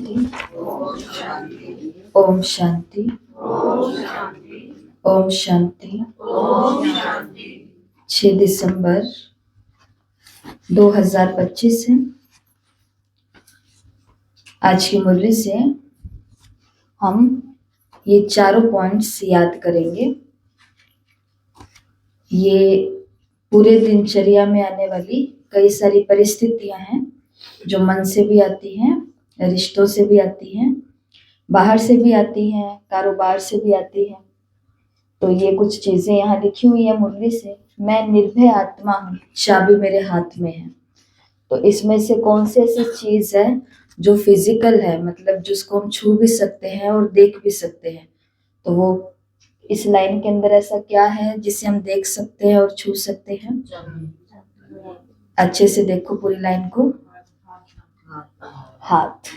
ओम शांति। ओम शांति। 6 दिसंबर 2025 है। आज की मुरली से हम ये चारों पॉइंट्स याद करेंगे। ये पूरे दिनचर्या में आने वाली कई सारी परिस्थितियां हैं जो मन से भी आती हैं, रिश्तों से भी आती हैं, बाहर से भी आती हैं, कारोबार से भी आती हैं। तो ये कुछ चीजें यहाँ लिखी हुई है मुरली से। मैं निर्भय आत्मा हूँ, चाबी मेरे हाथ में है। तो इसमें से कौन सी ऐसी चीज है जो फिजिकल है, मतलब जिसको हम छू भी सकते हैं और देख भी सकते हैं। तो वो इस लाइन के अंदर ऐसा क्या है जिसे हम देख सकते हैं और छू सकते हैं? अच्छे से देखो पूरी लाइन को। हाथ,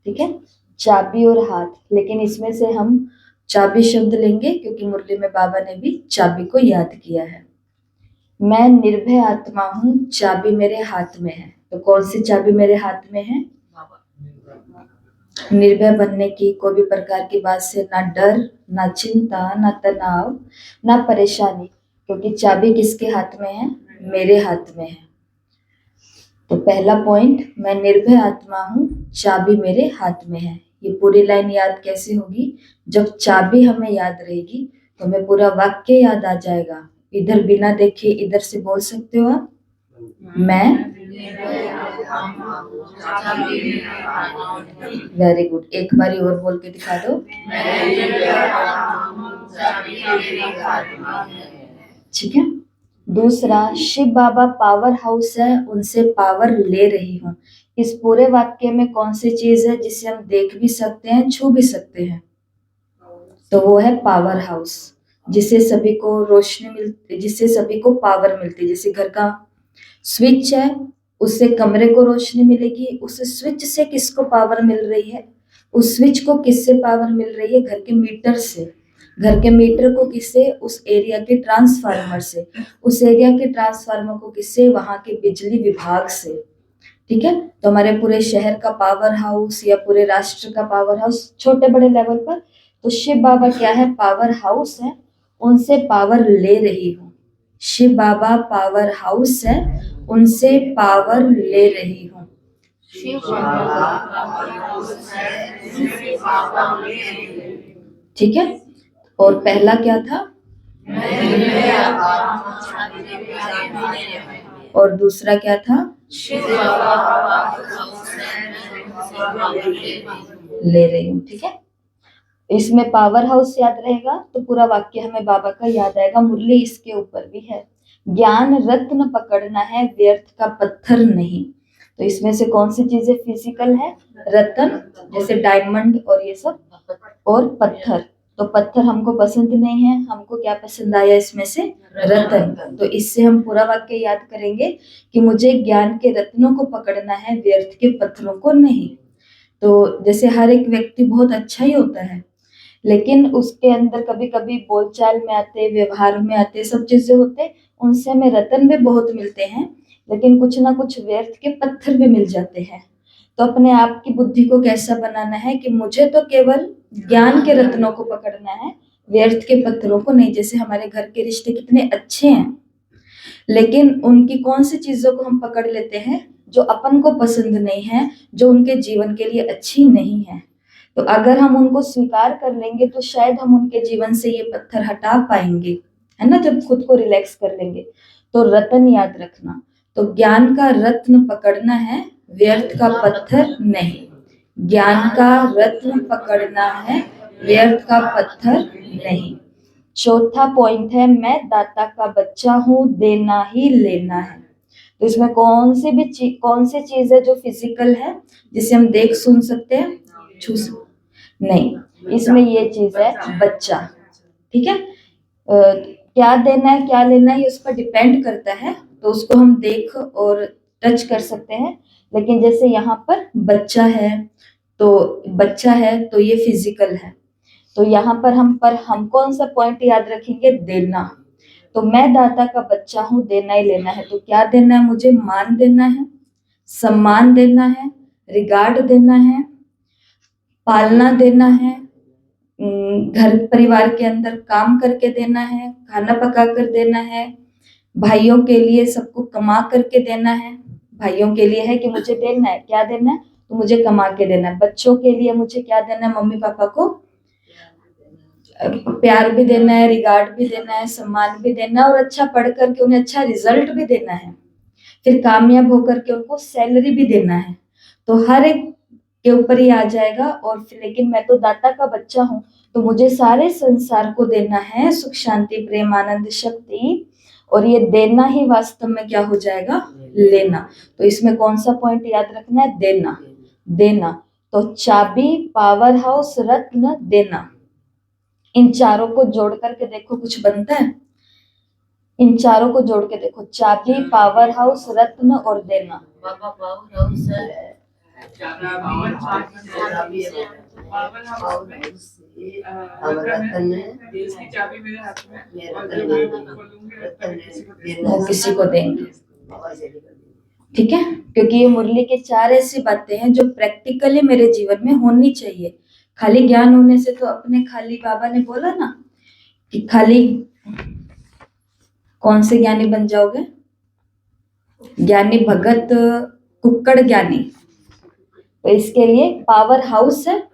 ठीक है, चाबी और हाथ। लेकिन इसमें से हम चाबी शब्द लेंगे क्योंकि मुरली में बाबा ने भी चाबी को याद किया है। मैं निर्भय आत्मा हूँ, चाबी मेरे हाथ में है। तो कौन सी चाबी मेरे हाथ में है? निर्भय बनने की, कोई भी प्रकार की बात से ना डर, ना चिंता, ना तनाव, ना परेशानी, क्योंकि चाबी किसके हाथ में है? मेरे हाथ में है। तो पहला पॉइंट, मैं निर्भय आत्मा हूँ, चाबी मेरे हाथ में है। ये पूरी लाइन याद कैसे होगी? जब चाबी हमें याद रहेगी तो हमें पूरा वाक्य याद आ जाएगा। इधर बिना देखे इधर से बोल सकते हो आप। मैं, वेरी गुड, एक बारी और बोल के दिखा दो। ठीक है। दूसरा, शिव बाबा पावर हाउस है, उनसे पावर ले रही हूँ। इस पूरे वाक्य में कौन सी चीज है जिसे हम देख भी सकते हैं, छू भी सकते हैं? तो वो है पावर हाउस, जिससे सभी को रोशनी मिलती, जिससे सभी को पावर मिलती है। जैसे घर का स्विच है, उससे कमरे को रोशनी मिलेगी। उस स्विच से किसको पावर मिल रही है? उस स्विच को किससे पावर मिल रही है? घर के मीटर से। घर के मीटर को किससे? उस एरिया के ट्रांसफार्मर से। उस एरिया के ट्रांसफार्मर को किससे? वहां के बिजली विभाग से। ठीक है। तो हमारे पूरे शहर का पावर हाउस या पूरे राष्ट्र का पावर हाउस, छोटे बड़े लेवल पर। तो शिव बाबा क्या है? पावर हाउस है, उनसे पावर ले रही हूँ। शिव बाबा पावर हाउस है, उनसे पावर ले रही हूँ। ठीक है। और पहला क्या था? और दूसरा क्या था? ले रही हूँ। ठीक है। इसमें पावर हाउस याद रहेगा तो पूरा वाक्य हमें बाबा का याद आएगा। मुरली इसके ऊपर भी है, ज्ञान रत्न पकड़ना है, व्यर्थ का पत्थर नहीं। तो इसमें से कौन सी चीजें फिजिकल है? रत्न, जैसे डायमंड और ये सब, और पत्थर। तो पत्थर हमको पसंद नहीं है, हमको क्या पसंद आया इसमें से? रत्न। तो इससे हम पूरा वाक्य याद करेंगे कि मुझे ज्ञान के रत्नों को पकड़ना है, व्यर्थ के पत्थरों को नहीं। तो जैसे हर एक व्यक्ति बहुत अच्छा ही होता है, लेकिन उसके अंदर कभी कभी बोलचाल में आते, व्यवहार में आते, सब चीजें होते, उनसे हमें रत्न भी बहुत मिलते हैं, लेकिन कुछ ना कुछ व्यर्थ के पत्थर भी मिल जाते हैं। तो अपने आप की बुद्धि को कैसा बनाना है कि मुझे तो केवल ज्ञान के रत्नों को पकड़ना है, व्यर्थ के पत्थरों को नहीं। जैसे हमारे घर के रिश्ते कितने अच्छे हैं, लेकिन उनकी कौन सी चीजों को हम पकड़ लेते हैं जो अपन को पसंद नहीं है, जो उनके जीवन के लिए अच्छी नहीं है। तो अगर हम उनको स्वीकार कर लेंगे तो शायद हम उनके जीवन से ये पत्थर हटा पाएंगे, है ना, जब खुद को रिलैक्स कर लेंगे। तो रत्न याद रखना। तो ज्ञान का रत्न पकड़ना है, व्यर्थ का पत्थर नहीं। ज्ञान का रत्न पकड़ना है, व्यर्थ का पत्थर नहीं। चौथा पॉइंट है, मैं दाता का बच्चा हूँ, देना ही लेना है। तो इसमें कौन सी चीज है जो फिजिकल है, जिसे हम देख सुन सकते हैं, छू नहीं? इसमें ये चीज है बच्चा। ठीक है। क्या देना है क्या लेना है ये उस पर डिपेंड करता है, तो उसको हम देख और टच कर सकते हैं। लेकिन जैसे यहाँ पर बच्चा है, तो ये फिजिकल है। तो यहाँ पर हम कौन सा पॉइंट याद रखेंगे? देना। तो मैं दाता का बच्चा हूँ, देना ही लेना है। तो क्या देना है मुझे? मान देना है, सम्मान देना है, रिगार्ड देना है, पालना देना है, घर परिवार के अंदर काम करके देना है, खाना पका कर देना है, भाइयों के लिए सबको कमा करके देना है। भाइयों के लिए है कि मुझे देना है, क्या देना है, तो मुझे कमा के देना है। बच्चों के लिए मुझे क्या देना है, मम्मी पापा को प्यार भी देना है, रिगार्ड भी देना है, सम्मान भी देना है, और अच्छा पढ़ करके उन्हें अच्छा रिजल्ट भी देना है। फिर कामयाब होकर के उनको सैलरी भी देना है। तो हर एक के ऊपर ही आ जाएगा। और फिर लेकिन मैं तो दाता का बच्चा हूँ, तो मुझे सारे संसार को देना है सुख शांति प्रेम आनंद शक्ति, और ये देना ही वास्तव में क्या हो जाएगा, लेना। तो इसमें कौन सा पॉइंट याद रखना है, देना। देना तो चाबी, पावर हाउस, रत्न, देना, इन चारों को जोड़ करके देखो कुछ बनता है। इन चारों को जोड़ के देखो, चाबी, पावर हाउस, रत्न और देना। वो किसी को देंगे, ठीक है। क्योंकि ये मुरली की चार ऐसी बातें हैं जो प्रैक्टिकली मेरे जीवन में होनी चाहिए। खाली ज्ञान होने से तो अपने, खाली बाबा ने बोला ना कि खाली कौन से ज्ञानी बन जाओगे, ज्ञानी भगत कुक्कड़ ज्ञानी। तो इसके लिए पावर हाउस है,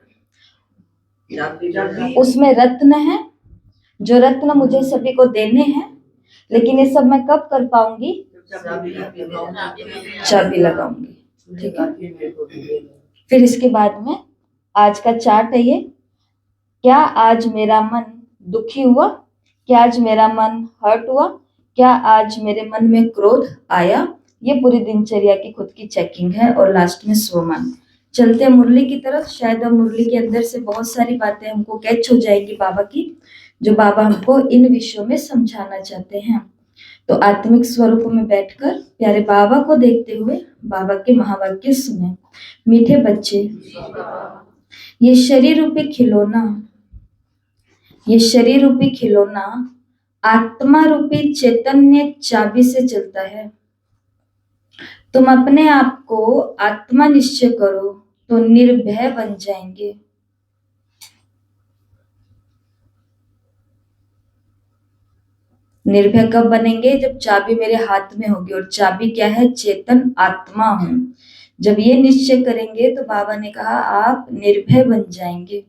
उसमें रत्न है, जो रत्न मुझे सभी को देने हैं। लेकिन ये सब मैं कब कर पाऊंगी, चाबी लगाऊंगी, ठीक है। फिर इसके बाद में आज का चार्ट है ये। क्या आज मेरा मन दुखी हुआ, क्या आज मेरा मन हर्ट हुआ, क्या आज मेरे मन में क्रोध आया। ये पूरी दिनचर्या की खुद की चेकिंग है। और लास्ट में स्वमान। चलते हैं मुरली की तरफ। शायद अब मुरली के अंदर से बहुत सारी बातें हमको कैच हो जाएगी बाबा की, जो बाबा हमको इन विषयों में समझाना चाहते हैं। तो आत्मिक स्वरूप में बैठकर प्यारे बाबा को देखते हुए बाबा के महावाक्य सुने। मीठे बच्चे, ये शरीर रूपी खिलौना, ये शरीर रूपी खिलौना आत्मा रूपी चैतन्य चाबी से चलता है। तुम अपने आप को आत्मा निश्चय करो तो निर्भय बन जाएंगे। निर्भय कब बनेंगे, जब चाबी मेरे हाथ में होगी। और चाबी क्या है, चेतन आत्मा हूं। जब ये निश्चय करेंगे तो बाबा ने कहा आप निर्भय बन जाएंगे।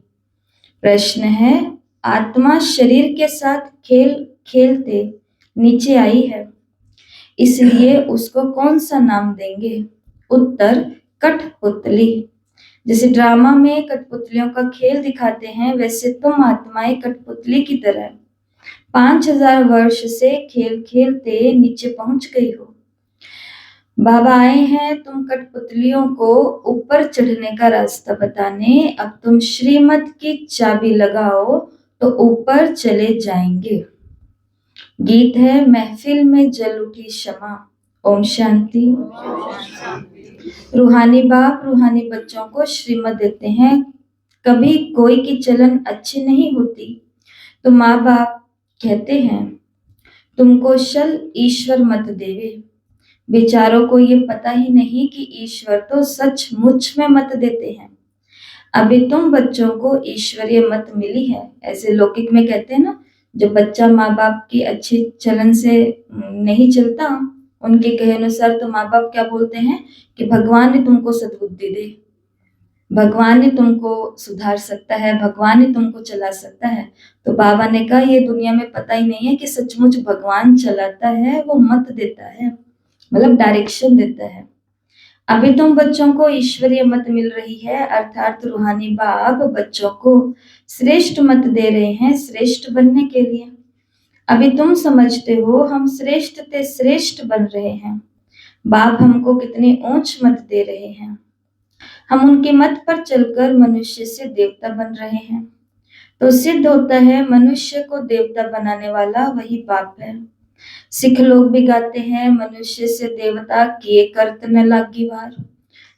प्रश्न है, आत्मा शरीर के साथ खेल खेलते नीचे आई है, इसलिए उसको कौन सा नाम देंगे। उत्तर, कठपुतली। जैसे ड्रामा में कठपुतलियों का खेल दिखाते हैं, वैसे तुम आत्माएं कठपुतली की तरह 5000 वर्ष से खेल खेलते नीचे पहुंच गई हो। बाबा आए हैं तुम कठपुतलियों को ऊपर चढ़ने का रास्ता बताने। अब तुम श्रीमत की चाबी लगाओ तो ऊपर चले जाएंगे। गीत है, महफिल में जल उठी क्षमा। ओम शांति। रूहानी बाप रूहानी बच्चों को श्रीमत देते हैं। कभी कोई की चलन अच्छी नहीं होती तो माँ बाप कहते हैं तुमको शल ईश्वर मत देवे। बेचारों को ये पता ही नहीं कि ईश्वर तो सचमुच में मत देते हैं। अभी तुम बच्चों को ईश्वरीय मत मिली है। ऐसे लौकिक में कहते हैं ना, जब बच्चा माँ बाप की अच्छी चलन से नहीं चलता, उनके कहे अनुसार, तो माँ बाप क्या बोलते हैं कि भगवान ने तुमको सद्बुद्धि दे, भगवान ही तुमको सुधार सकता है, भगवान ही तुमको चला सकता है। तो बाबा ने कहा ये दुनिया में पता ही नहीं है कि सचमुच भगवान चलाता है, वो मत देता है, मतलब डायरेक्शन देता है। अभी तुम बच्चों को ईश्वरीय मत मिल रही है, अर्थात रूहानी बाप बच्चों को श्रेष्ठ मत दे रहे हैं श्रेष्ठ बनने के लिए। अभी तुम समझते हो हम श्रेष्ठ ते श्रेष्ठ बन रहे हैं। बाप हमको कितनी ऊंच मत दे रहे हैं। हम उनके मत पर चलकर मनुष्य से देवता बन रहे हैं। तो सिद्ध होता है मनुष्य को देवता बनाने वाला वही बाप है। सिख लोग भी गाते हैं, मनुष्य से देवता किए करत न लागी वार।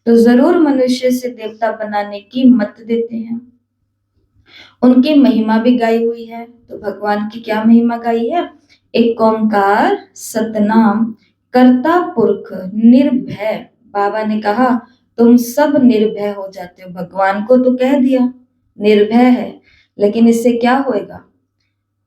तो जरूर मनुष्य से देवता बनाने की मत देते हैं। उनकी महिमा भी गाई हुई है। तो भगवान की क्या महिमा गाई है, एक ओंकार सतनाम कर्ता पुरख निर्भय। बाबा ने कहा तुम सब निर्भय हो जाते हो। भगवान को तो कह दिया निर्भय है, लेकिन इससे क्या होएगा?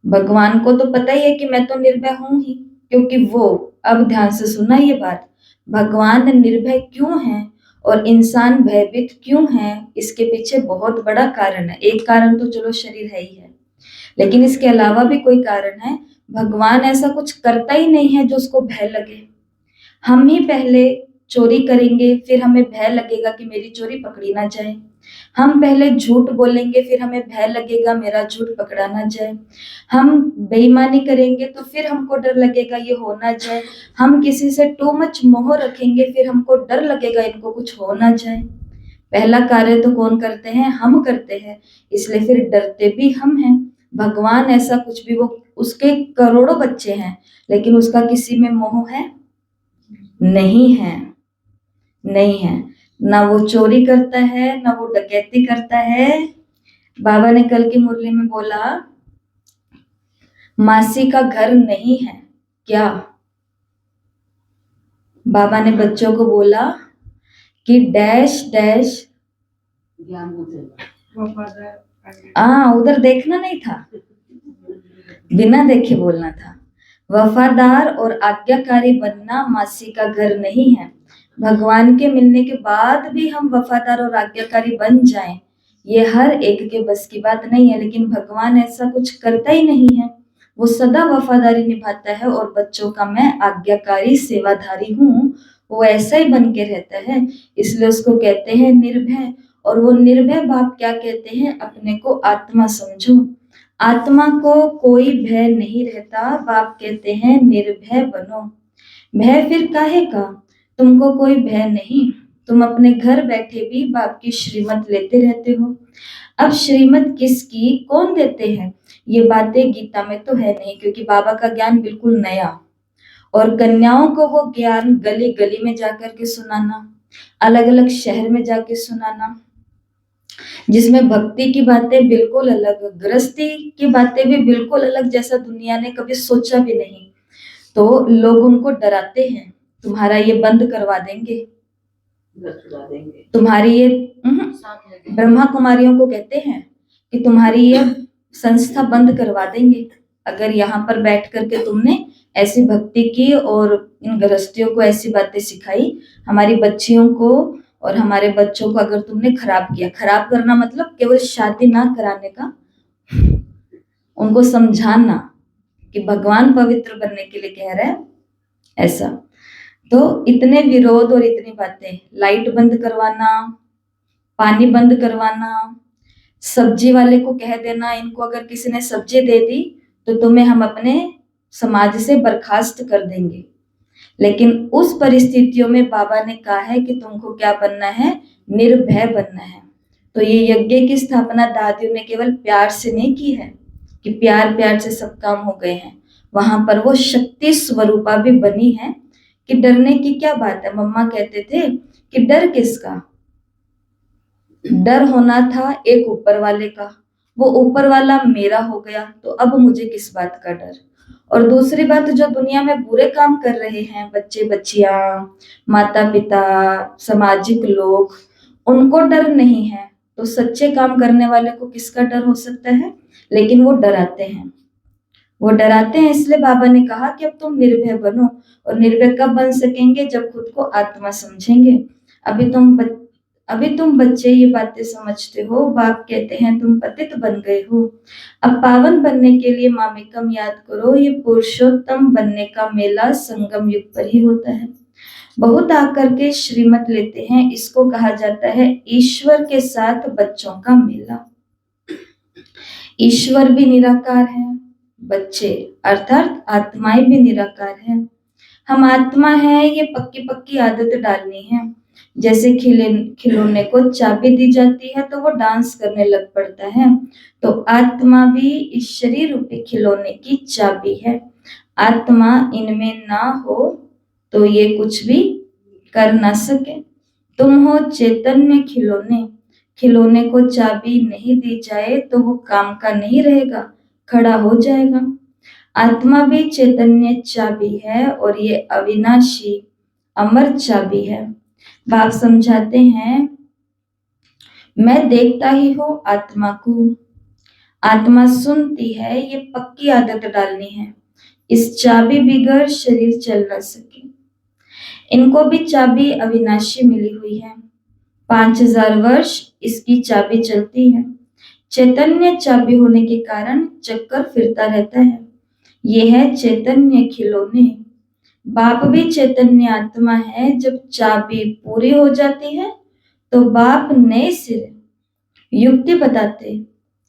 भगवान को तो पता ही है कि मैं तो निर्भय हूं ही, क्योंकि वो, अब ध्यान से सुनना ये बात, भगवान निर्भय क्यों है और इंसान भयभीत क्यों है, इसके पीछे बहुत बड़ा कारण है। एक कारण तो चलो शरीर है ही है, लेकिन इसके अलावा भी कोई कारण है। भगवान ऐसा कुछ करता ही नहीं है जो उसको भय लगे। हम ही पहले चोरी करेंगे, फिर हमें भय लगेगा कि मेरी चोरी पकड़ी ना जाए। हम पहले झूठ बोलेंगे, फिर हमें भय लगेगा मेरा झूठ पकड़ा ना जाए। हम बेईमानी करेंगे तो फिर हमको डर लगेगा ये हो ना जाए। हम किसी से टू मच मोह रखेंगे, फिर हमको डर लगेगा इनको कुछ हो ना जाए। पहला कार्य तो कौन करते हैं? हम करते हैं, इसलिए फिर डरते भी हम हैं। भगवान ऐसा कुछ भी, वो उसके करोड़ों बच्चे हैं, लेकिन उसका किसी में मोह है? नहीं है, नहीं है। ना वो चोरी करता है, ना वो डकैती करता है। बाबा ने कल की मुरली में बोला, मासी का घर नहीं है क्या? बाबा ने बच्चों को बोला कि डैश डैश, उधर देखना नहीं था, बिना देखे बोलना था। वफादार और आज्ञाकारी बनना मासी का घर नहीं है। भगवान के मिलने के बाद भी हम वफादार और आज्ञाकारी बन जाएं, ये हर एक के बस की बात नहीं है। लेकिन भगवान ऐसा कुछ करता ही नहीं है, वो सदा वफादारी निभाता है और बच्चों का मैं आज्ञाकारी सेवाधारी हूँ, वो ऐसा ही बन के रहता है। इसलिए उसको कहते हैं निर्भय। और वो निर्भय बाप क्या कहते हैं? अपने को आत्मा समझो। आत्मा को कोई भय नहीं रहता, बाप कहते हैं निर्भय बनो। भय फिर काहे का? तुमको कोई भय नहीं, तुम अपने घर बैठे भी बाप की श्रीमत लेते रहते हो। अब श्रीमत किसकी, कौन देते हैं? ये बातें गीता में तो है नहीं, क्योंकि बाबा का ज्ञान बिल्कुल नया। और कन्याओं को वो ज्ञान गली गली में जाकर के सुनाना, अलग अलग शहर में जाके सुनाना, जिसमें भक्ति की बातें बिल्कुल अलग, गृहस्थी की बातें भी बिल्कुल अलग, जैसा दुनिया ने कभी सोचा भी नहीं। तो लोग उनको डराते हैं, तुम्हारा ये बंद करवा देंगे, तुम्हारी ये ब्रह्मा कुमारियों को कहते हैं कि तुम्हारी ये संस्था बंद करवा देंगे अगर यहाँ पर बैठ करके तुमने ऐसी भक्ति की और इन गृहस्थियों को ऐसी बातें सिखाई, हमारी बच्चियों को और हमारे बच्चों को अगर तुमने खराब किया। खराब करना मतलब केवल शादी ना कराने का, उनको समझाना कि भगवान पवित्र बनने के लिए कह रहे हैं, ऐसा। तो इतने विरोध और इतनी बातें, लाइट बंद करवाना, पानी बंद करवाना, सब्जी वाले को कह देना इनको अगर किसी ने सब्जी दे दी तो तुम्हें हम अपने समाज से बर्खास्त कर देंगे। लेकिन उस परिस्थितियों में बाबा ने कहा है कि तुमको क्या बनना है? निर्भय बनना है। तो ये यज्ञ की स्थापना दादियों ने केवल प्यार से नहीं की है कि प्यार प्यार से सब काम हो गए हैं, वहां पर वो शक्ति स्वरूपा भी बनी है कि डरने की क्या बात है। मम्मा कहते थे कि डर किसका? डर होना था एक ऊपर वाले का, वो ऊपर वाला मेरा हो गया, तो अब मुझे किस बात का डर? और दूसरी बात, जो दुनिया में बुरे काम कर रहे हैं बच्चे बच्चियां, माता पिता, सामाजिक लोग, उनको डर नहीं है, तो सच्चे काम करने वाले को किसका डर हो सकता है? लेकिन वो डराते हैं, वो डराते हैं। इसलिए बाबा ने कहा कि अब तुम निर्भय बनो। और निर्भय कब बन सकेंगे? जब खुद को आत्मा समझेंगे। अभी तुम बच्चे ये बातें समझते हो, बाप कहते हैं तुम पतित बन गए हो। अब पावन बनने के लिए मामिकम याद करो, ये पुरुषोत्तम बनने का मेला संगम युग पर ही होता है। बहुत आकर के श्रीमत लेते हैं, इसको कहा जाता है ईश्वर के साथ बच्चों का मेला। ईश्वर भी निराकार है, बच्चे अर्थात आत्माएं भी निराकार है। हम आत्मा है, ये पक्की पक्की आदत डालनी है। जैसे खिलौने को चाबी दी जाती है तो वो डांस करने लग पड़ता है, तो आत्मा भी इस शरीर रूपी खिलौने की चाबी है। आत्मा इनमें ना हो तो ये कुछ भी कर ना सके। तुम हो चैतन्य खिलौने, खिलौने को चाबी नहीं दी जाए तो वो काम का नहीं रहेगा, खड़ा हो जाएगा। आत्मा भी चैतन्य चाबी है और ये अविनाशी अमर चाबी है। बाप समझाते हैं मैं देखता ही हूँ आत्मा को, आत्मा सुनती है, ये पक्की आदत डालनी है, इस चाबी बिगर शरीर चल न सके। इनको भी चाबी अविनाशी मिली हुई है, 5000 वर्ष इसकी चाबी चलती है। चैतन्य चाबी होने के कारण चक्कर फिरता रहता है। ये है चैतन्य खिलौने। बाप भी चैतन्य आत्मा है। जब चाबी पूरी हो जाती है तो बाप नए सिरे युक्ति बताते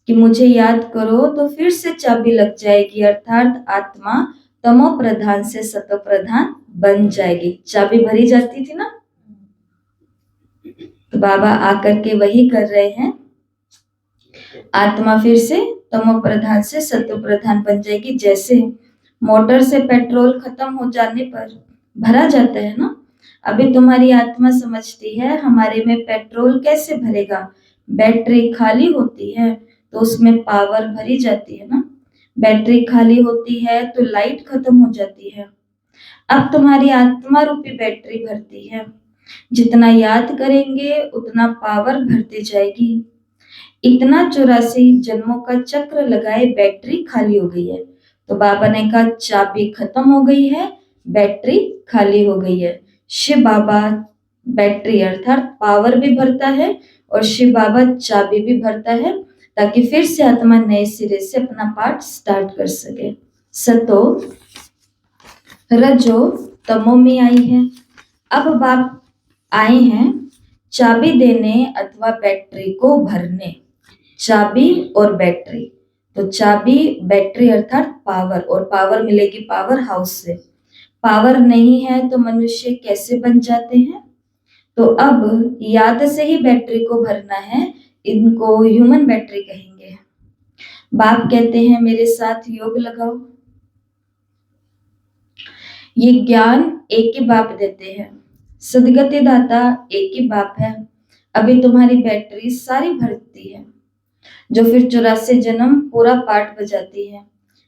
कि मुझे याद करो, तो फिर से चाबी लग जाएगी, अर्थात आत्मा तमो प्रधान से सतो प्रधान बन जाएगी। चाबी भरी जाती थी ना, तो बाबा आकर के वही कर रहे हैं। आत्मा फिर से तमो प्रधान से सतो प्रधान बन जाएगी। जैसे मोटर से पेट्रोल खत्म हो जाने पर भरा जाता है ना, अभी तुम्हारी आत्मा समझती है हमारे में पेट्रोल कैसे भरेगा, बैटरी खाली होती है तो उसमें पावर भरी जाती है ना। बैटरी खाली होती है तो लाइट खत्म हो जाती है। अब तुम्हारी आत्मा रूपी बैटरी भरती है, जितना याद करेंगे उतना पावर भरती जाएगी। इतना 84 जन्मों का चक्र लगाए बैटरी खाली हो गई है, तो बाबा ने कहा चाबी खत्म हो गई है, बैटरी खाली हो गई है। शिव बाबा बैटरी अर्थात पावर भी भरता है और शिव बाबा चाबी भी भरता है, ताकि फिर से आत्मा नए सिरे से अपना पाठ स्टार्ट कर सके। सतो रजो तमो में आई है। अब बाप आए हैं चाबी देने अथवा बैटरी को भरने। चाबी और बैटरी, तो चाबी बैटरी अर्थात पावर, और पावर मिलेगी पावर हाउस से। पावर नहीं है तो मनुष्य कैसे बन जाते हैं? तो अब याद से ही बैटरी को भरना है, इनको ह्यूमन बैटरी कहेंगे। बाप कहते हैं मेरे साथ योग लगाओ। ये ज्ञान एक ही बाप देते हैं, सदगति दाता एक ही बाप है। अभी तुम्हारी बैटरी सारी भरती है, जो फिर 84 जन्म पूरा पाठ बजाती है।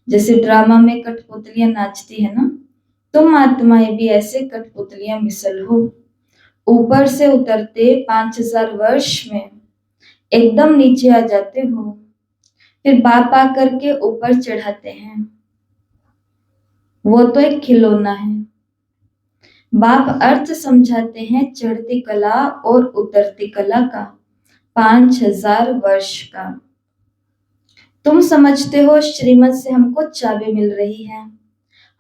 जैसे ड्रामा में कठपुतलियां नाचती है ना, तुम आत्माएं भी ऐसे कठपुतलियां मिसल हो। ऊपर से उतरते 5000 वर्ष में एकदम नीचे आ जाते हो, फिर बाप आकर के ऊपर चढ़ाते हैं। वो तो एक खिलौना है। बाप अर्थ समझाते हैं चढ़ती कला और उतरती कला का, 5000 वर्ष का। तुम समझते हो श्रीमत से हमको चाबी मिल रही है,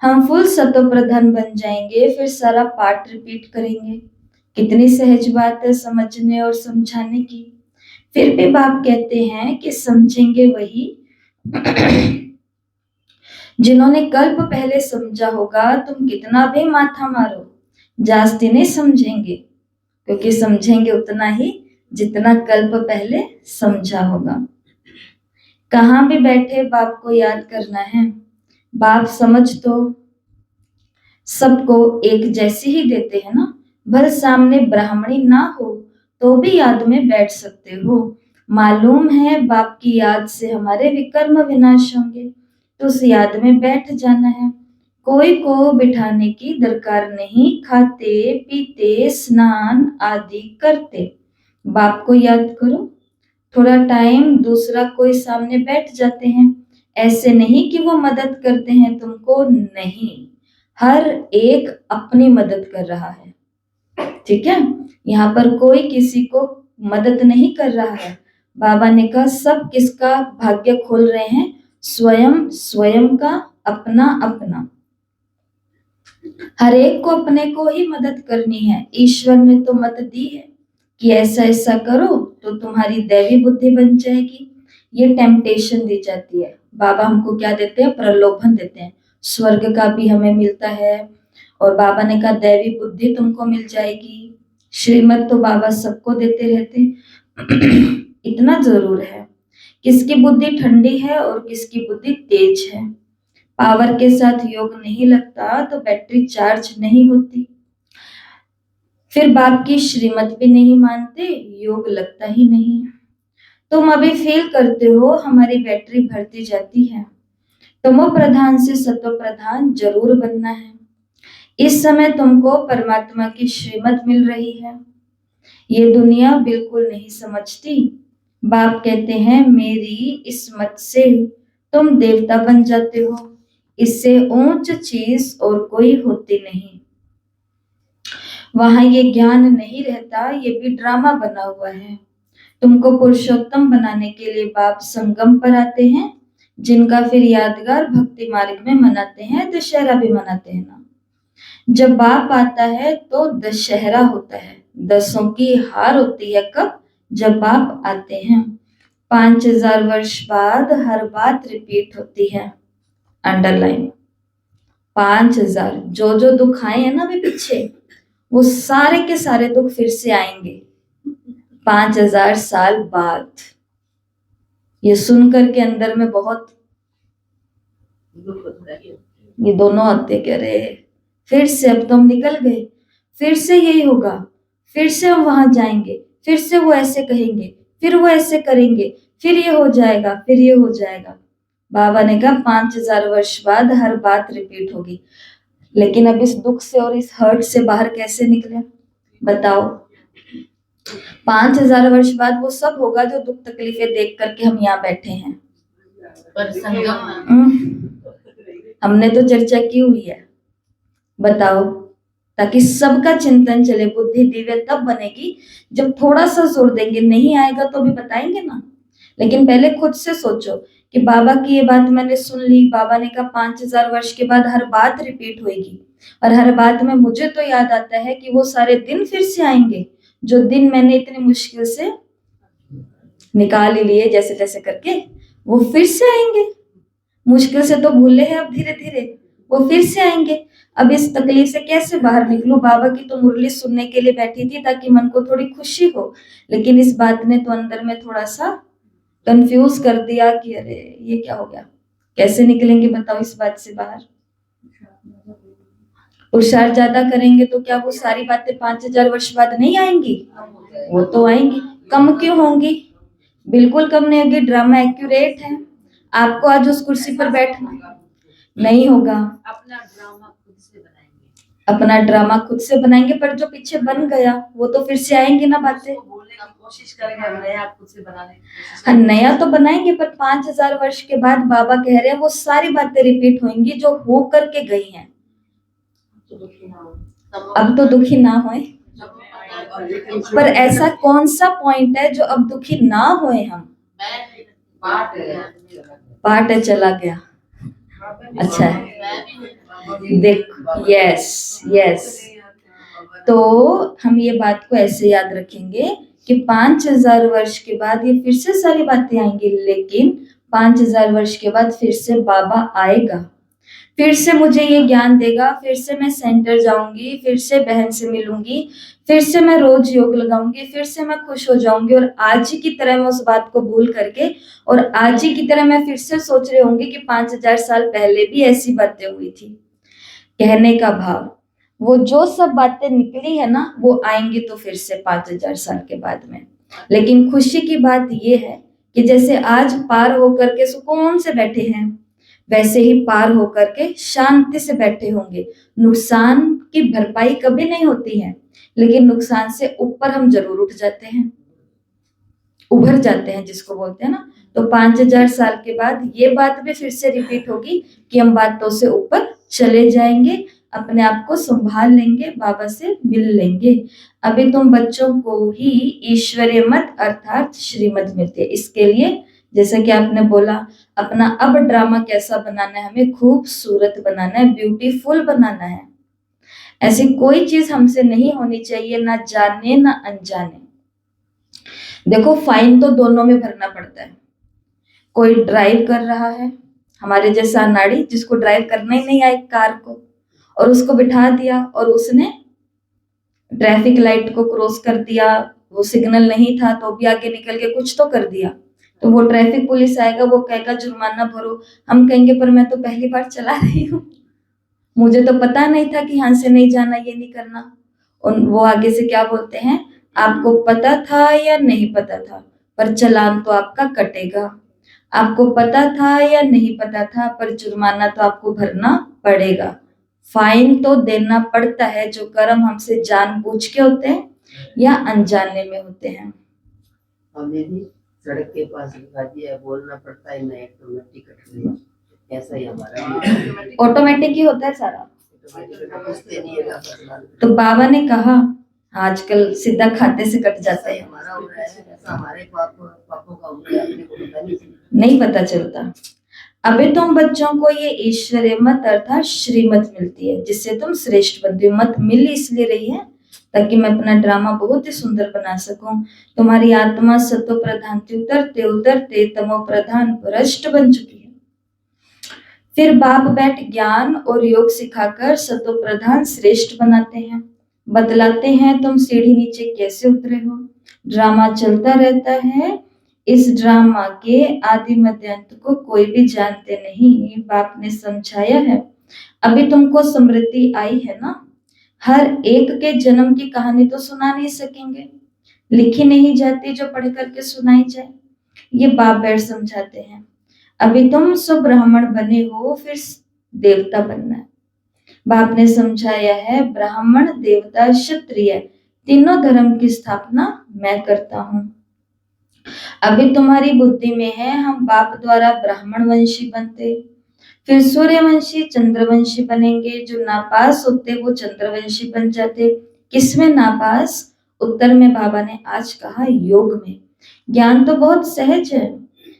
हम फुल सतो प्रधान बन जाएंगे, फिर सारा पाठ रिपीट करेंगे। कितनी सहज बात है समझने और समझाने की। फिर भी बाप कहते हैं कि समझेंगे वही जिन्होंने कल्प पहले समझा होगा। तुम कितना भी माथा मारो, जास्ती नहीं समझेंगे, क्योंकि समझेंगे उतना ही जितना कल्प पहले समझा होगा। कहाँ भी बैठे बाप को याद करना है। बाप समझ तो सबको एक जैसी ही देते हैं ना। भले सामने ब्राह्मणी ना हो तो भी याद में बैठ सकते हो। मालूम है बाप की याद से हमारे विकर्म विनाश होंगे, तो उस याद में बैठ जाना है। कोई को बिठाने की दरकार नहीं, खाते पीते स्नान आदि करते बाप को याद करो। थोड़ा टाइम दूसरा कोई सामने बैठ जाते हैं, ऐसे नहीं कि वो मदद करते हैं तुमको, नहीं, हर एक अपनी मदद कर रहा है। ठीक है, यहाँ पर कोई किसी को मदद नहीं कर रहा है। बाबा ने कहा सब किसका भाग्य खोल रहे हैं? स्वयं स्वयं का, अपना अपना। हर एक को अपने को ही मदद करनी है। ईश्वर ने तो मत दी है कि ऐसा ऐसा करो तो तुम्हारी दैवी बुद्धि बन जाएगी। ये टेम्पटेशन दी जाती है। बाबा हमको क्या देते हैं? प्रलोभन देते हैं। स्वर्ग का भी हमें मिलता है, और बाबा ने कहा दैवी बुद्धि तुमको मिल जाएगी। श्रीमत तो बाबा सबको देते रहते। इतना जरूर है, किसकी बुद्धि ठंडी है और किसकी बुद्धि तेज है। पावर के साथ योग नहीं लगता तो बैटरी चार्ज नहीं होती। फिर बाप की श्रीमत भी नहीं मानते, योग लगता ही नहीं। तुम अभी फील करते हो हमारी बैटरी भरती जाती है। तमो प्रधान से सतो प्रधान जरूर बनना है। इस समय तुमको परमात्मा की श्रीमत मिल रही है। ये दुनिया बिल्कुल नहीं समझती। बाप कहते हैं मेरी इस मत से तुम देवता बन जाते हो, इससे ऊंच चीज और कोई होती नहीं। वहां ये ज्ञान नहीं रहता, ये भी ड्रामा बना हुआ है। तुमको पुरुषोत्तम बनाने के लिए बाप संगम पर आते हैं, जिनका फिर यादगार भक्ति मार्ग में मनाते हैं, दशहरा भी मनाते हैं ना। जब बाप आता है तो दशहरा होता है, दसों की हार होती है। कब? जब बाप आते हैं। 5000 वर्ष बाद हर बात रिपीट होती है। अंडरलाइन। 5000 जो जो दुख आए हैं ना अभी पीछे, वो सारे के सारे दुख फिर से आएंगे 5000 साल बाद। ये सुनकर के अंदर में बहुत ये दोनों आते कह रहे फिर से अब तो हम निकल गए, फिर से यही होगा, फिर से हम वहां जाएंगे, फिर से वो ऐसे कहेंगे, फिर वो ऐसे करेंगे, फिर ये हो जाएगा, फिर ये हो जाएगा। बाबा ने कहा 5000 वर्ष बाद हर बात रिपीट होगी। लेकिन अब इस दुख से और इस हर्ट से बाहर कैसे निकले बताओ? 5000 वर्ष बाद वो सब होगा जो दुख तकलीफें देख करके हम यहाँ बैठे हैं। पर संगम हमने तो चर्चा की हुई है, बताओ, ताकि सबका चिंतन चले। बुद्धि दिव्य तब बनेगी जब थोड़ा सा जोर देंगे। नहीं आएगा तो भी बताएंगे ना, लेकिन पहले खुद से सोचो कि बाबा की ये बात मैंने सुन ली। बाबा ने कहा 5000 वर्ष के बाद हर बात रिपीट होगी, और हर बात में मुझे तो याद आता है कि वो सारे दिन फिर से आएंगे, जो दिन मैंने इतनी मुश्किल से निकाल ही लिए जैसे तैसे करके, वो फिर से आएंगे। मुश्किल से तो भूले हैं अब धीरे धीरे, वो फिर से आएंगे। अब इस तकलीफ से कैसे बाहर निकलूं? बाबा की तो मुरली सुनने के लिए बैठी थी ताकि मन को थोड़ी खुशी हो, लेकिन इस बात ने तो अंदर में थोड़ा सा कंफ्यूज कर दिया कि अरे ये क्या हो गया, कैसे निकलेंगे बताओ इस बात से बाहर? पुरुषार्थ ज्यादा करेंगे तो क्या वो सारी बातें 5000 वर्ष बाद नहीं आएंगी? वो तो आएंगी। कम क्यों होंगी? बिल्कुल कम नहीं होगी। ड्रामा एक्यूरेट है। आपको आज उस कुर्सी पर बैठना नहीं होगा। अपना ड्रामा खुद से बनाएंगे, अपना ड्रामा खुद से बनाएंगे, पर जो पीछे बन गया वो तो फिर से आएंगे ना बातें। बोलने की कोशिश करेंगे, नया खुद से बनाने की कोशिश हाँ, नया तो बनाएंगे, पर 5000 वर्ष के बाद बाबा कह रहे हैं वो सारी बातें रिपीट होंगी जो हो करके गई हैं। अब तो दुखी ना होए, पर ऐसा कौन सा पॉइंट है जो अब दुखी ना होए हम? पार्ट है चला गया। अच्छा है, देख, यस यस। तो हम ये बात को ऐसे याद रखेंगे कि 5000 वर्ष के बाद ये फिर से सारी बातें आएंगी, लेकिन 5000 वर्ष के बाद फिर से बाबा आएगा, फिर से मुझे ये ज्ञान देगा, फिर से मैं सेंटर जाऊंगी, फिर से बहन से मिलूंगी, फिर से मैं रोज योग लगाऊंगी, फिर से मैं खुश हो जाऊंगी, और आज ही की तरह मैं उस बात को भूल करके, और आज ही की तरह मैं फिर से सोच रही होंगी कि 5000 साल पहले भी ऐसी बातें हुई थी। कहने का भाव, वो जो सब बातें निकली है ना वो आएंगी तो फिर से 5000 साल के बाद में। लेकिन खुशी की बात ये है कि जैसे आज पार होकर के सुकून से बैठे हैं, वैसे ही पार होकर के शांति से बैठे होंगे। नुकसान की भरपाई कभी नहीं होती है, लेकिन नुकसान से ऊपर हम जरूर उठ जाते हैं, उभर जाते हैं जिसको बोलते हैं ना। तो 5000 साल के बाद ये बात भी फिर से रिपीट होगी कि हम बातों से ऊपर चले जाएंगे, अपने आप को संभाल लेंगे, बाबा से मिल लेंगे। अभी तुम बच्चों को ही ईश्वरीय मत अर्थात श्रीमत मिलती है। इसके लिए जैसा कि आपने बोला, अपना अब ड्रामा कैसा बनाना है, हमें खूबसूरत बनाना है, ब्यूटीफुल बनाना है। ऐसी कोई चीज हमसे नहीं होनी चाहिए, ना जाने ना अनजाने। देखो, फाइन तो दोनों में भरना पड़ता है। कोई ड्राइव कर रहा है, हमारे जैसा अनाड़ी जिसको ड्राइव करना ही नहीं आए कार को, और उसको बिठा दिया और उसने ट्रैफिक लाइट को क्रॉस कर दिया, वो सिग्नल नहीं था तो भी आगे निकल के कुछ तो कर दिया, तो वो ट्रैफिक पुलिस आएगा, वो कहेगा जुर्माना भरो। हम कहेंगे पर मैं तो पहली बार चला रही हूँ, मुझे तो पता नहीं था कि यहाँ से नहीं जाना, ये नहीं करना। और वो आगे से क्या बोलते हैं, आपको पता था या नहीं पता था, पर चालान तो आपका कटेगा। आपको पता था या नहीं पता था, पर जुर्माना तो आपको भरना पड़ेगा। फाइन तो देना पड़ता है, जो कर्म हमसे जानबूझ के होते हैं या अनजाने में होते हैं। हमें भी सड़क के पास लिखा दिया है, बोलना पड़ता है ना, ऑटोमेटिक ऐसा ही हमारा भी ऑटोमेटिक ही होता है सारा। पूछते नहीं है ना फसला। तो बाबा ने कहा आजकल सीधा खाते से कट जाता है, हमारा हो रहा है ऐसा, हमारे पापों का हो रहा है, अपने को पता नहीं पता चलता। अभी तुम बच्चों को ये ईश्वरीय मत अर्थात श्रीमत मिलती है, जिससे तुम श्रेष्ठ बनते हो। मत मिल इसलिए रही है ताकि मैं अपना ड्रामा बहुत ही सुंदर बना सकूं। तुम्हारी आत्मा सत्व प्रधान थी, उतरते उतरते तमो प्रधान भ्रष्ट बन चुकी है। फिर बाप बैठ ज्ञान और योग सिखाकर सत्व प्रधान श्रेष्ठ बनाते हैं, बतलाते हैं तुम सीढ़ी नीचे कैसे उतरे हो। ड्रामा चलता रहता है, इस ड्रामा के आदि मध्य अंत को कोई भी जानते नहीं, बाप ने समझाया है। अभी तुमको स्मृति आई है ना, हर एक के जन्म की कहानी तो सुना नहीं सकेंगे, लिखी नहीं जाती जो पढ़ करके सुनाई जाए। ये बाप बैठ समझाते हैं। अभी तुम सब ब्राह्मण बने हो, फिर देवता बनना है। बाप ने समझाया है ब्राह्मण देवता क्षत्रिय तीनों धर्म की स्थापना मैं करता हूं। अभी तुम्हारी बुद्धि में है हम बाप द्वारा ब्राह्मण वंशी बनते, फिर सूर्यवंशी चंद्रवंशी बनेंगे। जो नापास होते वो चंद्रवंशी बन जाते। किसमें नापास? उत्तर में बाबा ने आज कहा योग में। ज्ञान तो बहुत सहज है,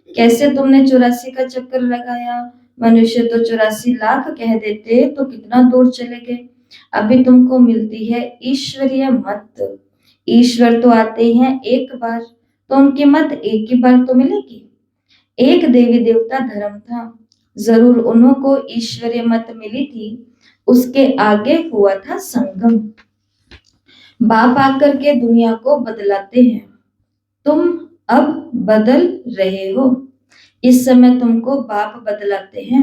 कैसे तुमने 84 का चक्कर लगाया, मनुष्य तो 84 लाख कह देते तो कितना दूर चले गए। अभी तुमको मिलती है ईश्वरीय मत। ईश्वर तो आते ही हैं एक बार, तो उनकी मत एक ही बार तो मिलेगी। एक देवी देवता धर्म था, जरूर उन्हों को ईश्वरीय मत मिली थी, उसके आगे हुआ था संगम। बाप आकर के दुनिया को बदलाते हैं, तुम अब बदल रहे हो। इस समय तुमको बाप बदलाते हैं।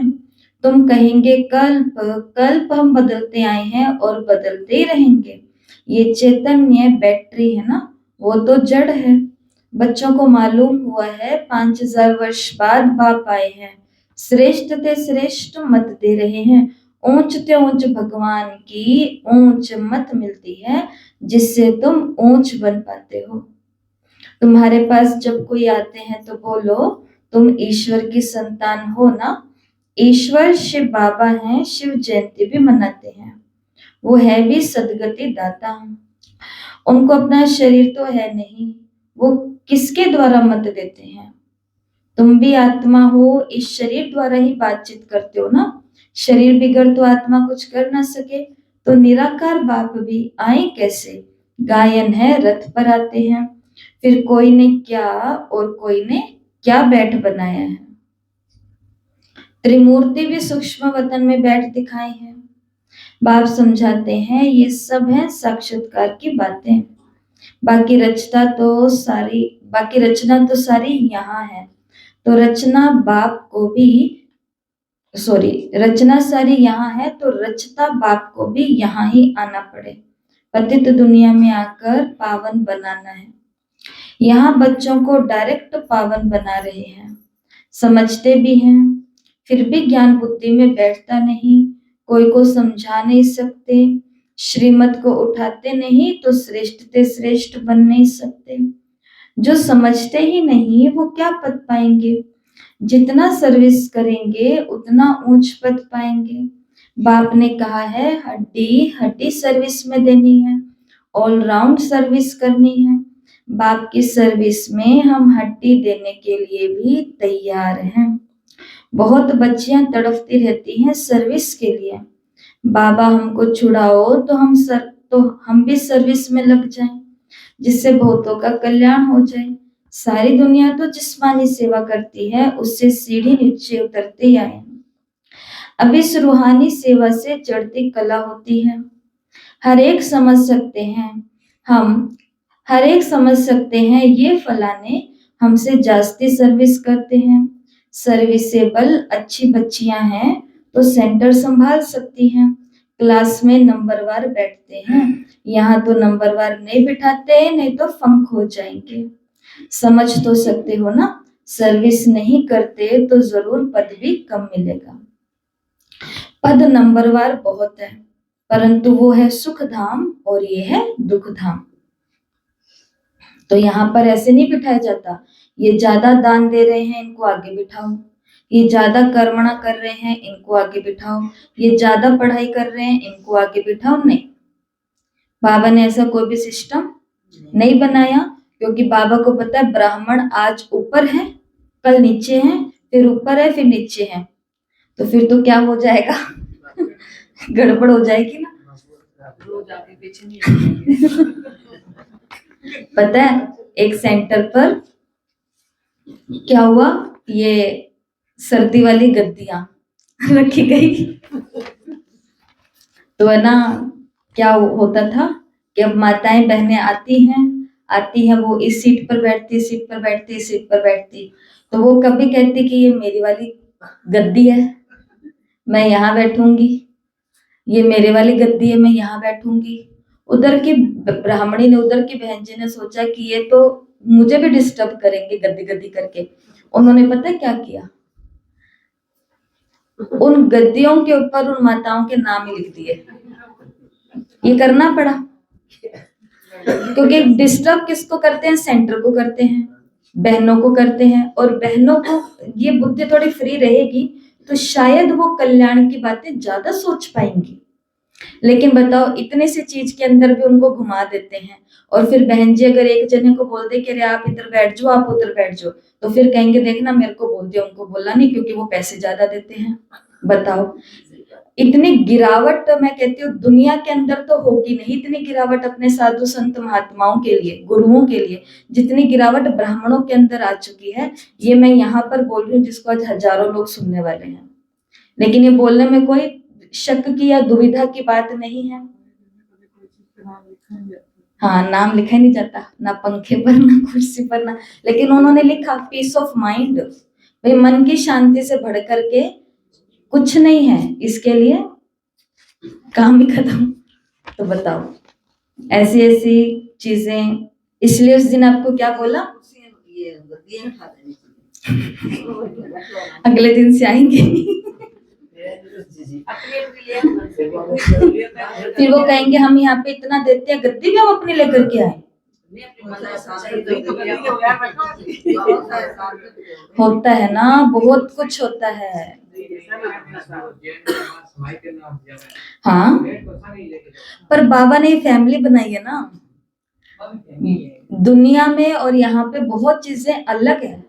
तुम कहेंगे कल्प कल्प हम बदलते आए हैं और बदलते ही रहेंगे। ये चैतन्य बैटरी है ना, वो तो जड़ है। बच्चों को मालूम हुआ है 5000 वर्ष बाद बाप आए हैं, श्रेष्ठ ते श्रेष्ठ मत दे रहे हैं। ऊंच ते ऊंच भगवान की ऊंच मत मिलती है, जिससे तुम ऊंच बन पाते हो। तुम्हारे पास जब कोई आते हैं तो बोलो तुम ईश्वर की संतान हो ना। ईश्वर शिव बाबा हैं, शिव जयंती भी मनाते हैं, वो है भी सदगति दाता। उनको अपना शरीर तो है नहीं, वो किसके द्वारा मत देते हैं? तुम भी आत्मा हो, इस शरीर द्वारा ही बातचीत करते हो ना। शरीर बिगड़ तो आत्मा कुछ कर ना सके, तो निराकार बाप भी आए कैसे? गायन है रथ पर आते हैं। फिर कोई ने क्या और कोई ने क्या बैठ बनाया है। त्रिमूर्ति भी सूक्ष्म वतन में बैठ दिखाए हैं। बाप समझाते हैं ये सब है साक्षात्कार की बातें, बाकी रचना तो सारी यहाँ है। तो रचना बाप को भी रचना सारी यहाँ है, तो रचता बाप को भी यहाँ ही आना पड़े। पतित दुनिया में आकर पावन बनाना है। यहाँ बच्चों को डायरेक्ट पावन बना रहे हैं, समझते भी हैं, फिर भी ज्ञान बुद्धि में बैठता नहीं, कोई को समझा नहीं सकते, श्रीमत को उठाते नहीं तो श्रेष्ठ ते श्रेष्ठ बन नहीं सकते। जो समझते ही नहीं वो क्या पद पाएंगे? जितना सर्विस करेंगे उतना ऊंच पद पाएंगे। बाप ने कहा है हड्डी हड्डी सर्विस में देनी है, ऑलराउंड सर्विस करनी है। बाप की सर्विस में हम हड्डी देने के लिए भी तैयार हैं। बहुत बच्चियां तड़पती रहती हैं सर्विस के लिए, बाबा हमको छुड़ाओ तो हम भी सर्विस में लग जाएं, जिससे बहुतों का कल्याण हो जाए। सारी दुनिया तो जिस्मानी सेवा करती है, उससे सीढ़ी नीचे उतरते ही आए। अब इस रूहानी सेवा से चढ़ती कला होती है। हर एक समझ सकते हैं ये फलाने हमसे जास्ती सर्विस करते हैं। सर्विसेबल अच्छी बच्चियां हैं तो सेंटर संभाल सकती हैं, क्लास में नंबरवार बैठते हैं। यहाँ तो नंबरवार नहीं बिठाते, नहीं तो फंक हो जाएंगे। समझ तो सकते हो ना, सर्विस नहीं करते तो जरूर पद भी कम मिलेगा। पद नंबरवार बहुत है, परंतु वो है सुख धाम और ये है दुख धाम। तो यहाँ पर ऐसे नहीं बिठाया जाता, ये ज्यादा दान दे रहे हैं इनको आगे बिठाओ, ये ज्यादा कर्मणा कर रहे हैं इनको आगे बिठाओ, ये ज्यादा पढ़ाई कर रहे हैं इनको आगे बिठाओ। नहीं, बाबा ने ऐसा कोई भी सिस्टम नहीं बनाया, क्योंकि बाबा को पता है ब्राह्मण आज ऊपर है, कल नीचे है, फिर ऊपर है, फिर नीचे है, तो फिर तो क्या हो जाएगा, गड़बड़ हो जाएगी ना। रोज आगे पीछे नहीं पता है एक सेंटर पर क्या हुआ, ये सर्दी वाली गद्दियां रखी गई, तो है ना क्या होता था कि अब माताएं बहनें आती हैं, वो इस सीट पर बैठती, इस सीट पर बैठती, इस सीट पर बैठती, तो वो कभी कहती कि ये मेरी वाली गद्दी है, मैं यहाँ बैठूंगी, ये मेरे वाली गद्दी है, मैं यहाँ बैठूंगी। उधर की ब्राह्मणी ने, उधर की बहन जी ने सोचा कि ये तो मुझे भी डिस्टर्ब करेंगे गद्दी गद्दी करके। उन्होंने पता है क्या किया, उन गद्दियों के ऊपर उन माताओं के नाम ही लिख दिए। ये करना पड़ा, क्योंकि डिस्टर्ब किसको करते हैं, सेंटर को करते हैं, बहनों को करते हैं, और बहनों को ये बुद्धि थोड़ी फ्री रहेगी तो शायद वो कल्याण की बातें ज्यादा सोच पाएंगी। लेकिन बताओ इतने से चीज के अंदर भी उनको घुमा देते हैं, और फिर बहन जी अगर एक जने को बोल दे कि अरे आप इधर बैठ जाओ, आप उधर बैठ जाओ, तो फिर कहेंगे देखना मेरे को बोल दिया, उनको बोला नहीं, क्योंकि वो पैसे ज्यादा देते हैं। बताओ इतनी गिरावट, मैं कहती हूँ दुनिया के अंदर तो होगी नहीं इतनी गिरावट अपने साधु संत महात्माओं के लिए, गुरुओं के लिए, जितनी गिरावट ब्राह्मणों के अंदर आ चुकी है। ये मैं यहाँ पर बोल रही हूँ जिसको आज हजारों लोग सुनने वाले हैं, लेकिन ये बोलने में कोई शक की या दुविधा की बात नहीं है। हाँ, नाम लिखा ही नहीं जाता, ना पंखे पर, ना कुर्सी पर, ना, लेकिन उन्होंने लिखा पीस ऑफ माइंड, भाई मन की शांति से बढ़ करके कुछ नहीं है, इसके लिए काम ही खत्म। तो बताओ ऐसी ऐसी चीजें, इसलिए उस दिन आपको क्या बोला, अगले दिन से आएंगे फिर वो कहेंगे हम यहाँ पे इतना देते हैं, गद्दी भी हम अपनी लेकर के आए। होता है ना, बहुत कुछ होता है। हाँ, पर बाबा ने फैमिली बनाई है ना दुनिया में, और यहाँ पे बहुत चीजें अलग है।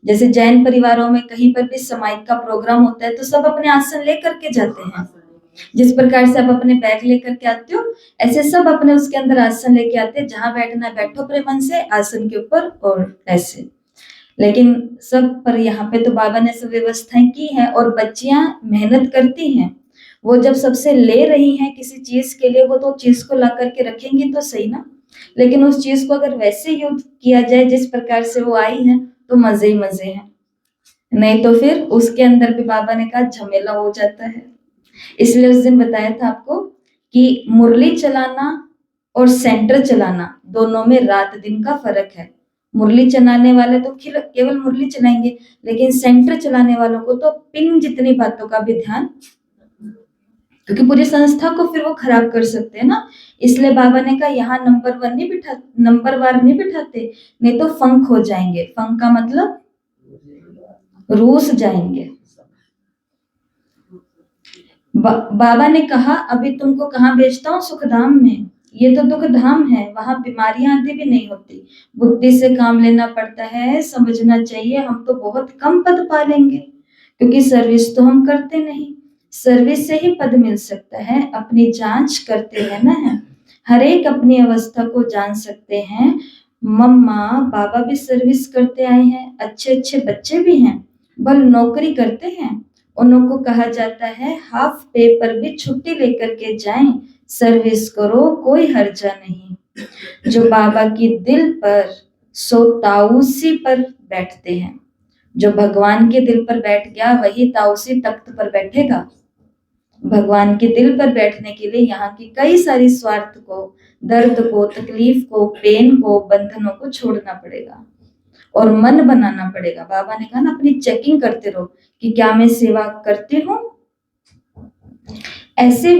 जैसे जैन परिवारों में कहीं पर भी सामायिक का प्रोग्राम होता है तो सब अपने आसन लेकर के जाते हैं, जिस प्रकार से आप अपने बैग लेकर के आते हो, ऐसे सब अपने उसके अंदर आसन लेके आते हैं, जहां बैठना है बैठो अपने मन से आसन के ऊपर, और ऐसे। लेकिन सब पर यहाँ पे तो बाबा ने सब व्यवस्थाएं की है, और बच्चियां मेहनत करती हैं, वो जब सबसे ले रही हैं किसी चीज के लिए, वो तो चीज को ला करके रखेंगी तो सही ना, लेकिन उस चीज को अगर वैसे यूज किया जाए जिस प्रकार से वो आई है तो मजे ही मजे हैं, नहीं तो फिर उसके अंदर भी बाबा ने कहा झमेला हो जाता है। इसलिए उस दिन बताया था आपको कि मुरली चलाना और सेंटर चलाना दोनों में रात दिन का फर्क है। मुरली चलाने वाले तो केवल मुरली चलाएंगे, लेकिन सेंटर चलाने वालों को तो पिन जितनी बातों का भी ध्यान, क्योंकि पूरी संस्था को फिर वो खराब कर सकते हैं ना। इसलिए बाबा ने कहा यहाँ नंबर वार नहीं बिठाते, नहीं तो फंक हो जाएंगे। फंक का मतलब रूस जाएंगे। बाबा ने कहा अभी तुमको कहाँ भेजता हूँ, सुखधाम में, ये तो दुख धाम है, वहां बीमारियां आदि भी नहीं होती, बुद्धि से काम लेना पड़ता है, समझना चाहिए हम तो बहुत कम पद पा लेंगे, क्योंकि सर्विस तो हम करते नहीं, सर्विस से ही पद मिल सकता है। अपनी जांच करते हैं ना, हर एक अपनी अवस्था को जान सकते हैं। मम्मा बाबा भी सर्विस करते आए हैं, अच्छे अच्छे बच्चे भी हैं, बल नौकरी करते हैं, उनको कहा जाता है हाफ पे पर भी छुट्टी लेकर के जाएं, सर्विस करो, कोई हर्जा नहीं। जो बाबा की दिल पर सो ताऊसी पर बैठते हैं, जो भगवान के दिल पर बैठ गया वही ताऊसी तख्त पर बैठेगा। भगवान के दिल पर बैठने के लिए यहाँ की कई सारी स्वार्थ को, दर्द को, तकलीफ को, पेन को, बंधनों को छोड़ना पड़ेगा और मन बनाना पड़ेगा। बाबा ने कहा ना अपनी चेकिंग करते रहो कि क्या मैं सेवा करती हूँ। ऐसे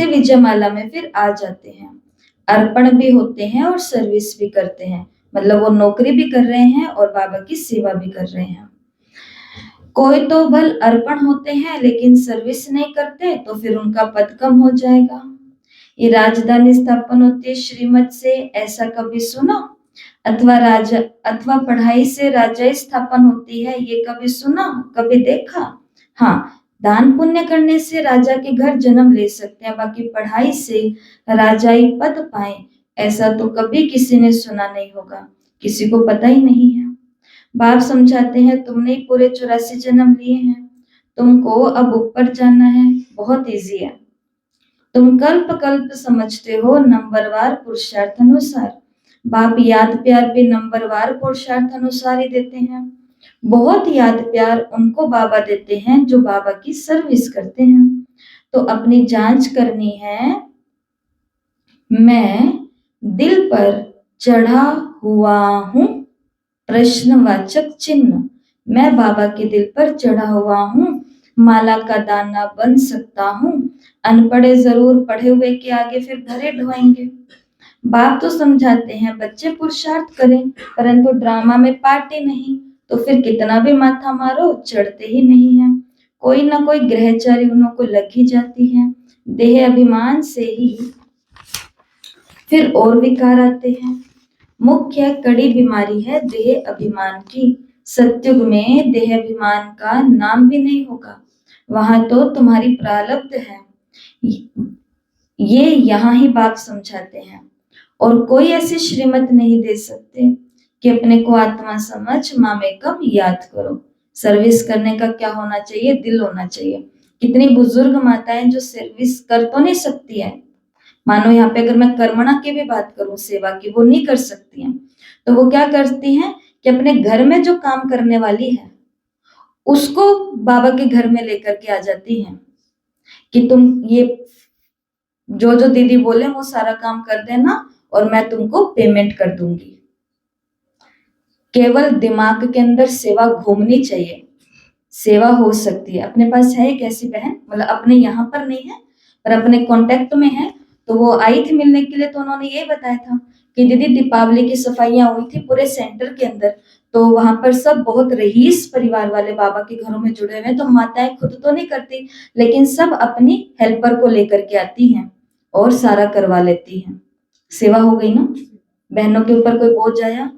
विजयमाला में फिर आ जाते हैं। अर्पण भी होते हैं और सर्विस भी करते हैं, मतलब वो नौकरी भी कर रहे हैं और बाबा की सेवा भी कर रहे हैं। कोई तो भल अर्पण होते हैं लेकिन सर्विस नहीं करते, तो फिर उनका पद कम हो जाएगा। ये राजधानी स्थापन होती है श्रीमत से, ऐसा कभी सुना? अथवा पढ़ाई से राजाई स्थापन होती है, ये कभी सुना, कभी देखा? हाँ, दान पुण्य करने से राजा के घर जन्म ले सकते हैं, बाकी पढ़ाई से राजाई पद पाए ऐसा तो कभी किसी ने सुना नहीं होगा, किसी को पता ही नहीं है। बाप समझाते हैं, तुमने ही पूरे 84 जन्म लिए हैं, तुमको अब ऊपर जाना है, बहुत इजी है। तुम कल्प कल्प समझते हो नंबरवार पुरुषार्थ अनुसार, बाप याद प्यार भी नंबरवार पुरुषार्थ अनुसार ही देते हैं। बहुत याद प्यार उनको बाबा देते हैं जो बाबा की सर्विस करते हैं। तो अपनी जांच करनी है, मैं दिल पर चढ़ा हुआ हूं, प्रश्नवाचक चिन्ह। मैं बाबा के दिल पर चढ़ा हुआ हूं, माला का दाना बन सकता हूं। अनपढ़े जरूर, पढ़े हुए के आगे फिर घरे ढोएंगे। बाप तो समझाते हैं बच्चे पुरुषार्थ करें, परंतु ड्रामा में पार्टी नहीं, तो फिर कितना भी माथा मारो चढ़ते ही नहीं है। कोई ना कोई ग्रहचारी उन्हों को लग ही जाती है। देह अभिमान से ही फिर और विकार आते हैं। मुख्य कड़ी बीमारी है देह अभिमान की। सत्युग में देह अभिमान का नाम भी नहीं होगा, वहां तो तुम्हारी प्रारब्ध है। ये यहाँ ही बाप समझाते हैं। और कोई ऐसी श्रीमत नहीं दे सकते कि अपने को आत्मा समझ माँ में कब याद करो। सर्विस करने का क्या होना चाहिए? दिल होना चाहिए। कितनी बुजुर्ग माताएं जो सर्विस कर तो नहीं सकती है, मानो यहाँ पे अगर मैं कर्मणा की भी बात करूं सेवा की, वो नहीं कर सकती हैं, तो वो क्या करती हैं कि अपने घर में जो काम करने वाली है उसको बाबा के घर में लेकर के आ जाती हैं कि तुम ये जो जो दीदी बोले वो सारा काम कर देना और मैं तुमको पेमेंट कर दूंगी। केवल दिमाग के अंदर सेवा घूमनी चाहिए, सेवा हो सकती है। अपने पास है एक ऐसी बहन, मतलब अपने यहाँ पर नहीं है पर अपने कांटेक्ट में है, तो वो आई थी मिलने के लिए, तो उन्होंने ये बताया था कि दीदी दीपावली की सफाइयां हुई थी पूरे सेंटर के अंदर, तो वहां पर सब बहुत रईस परिवार वाले बाबा के घरों में जुड़े हुए हैं, तो माताएं खुद तो नहीं करती लेकिन सब अपनी हेल्पर को लेकर के आती हैं और सारा करवा लेती हैं। सेवा हो गई ना, बहनों के ऊपर कोई बोझ आया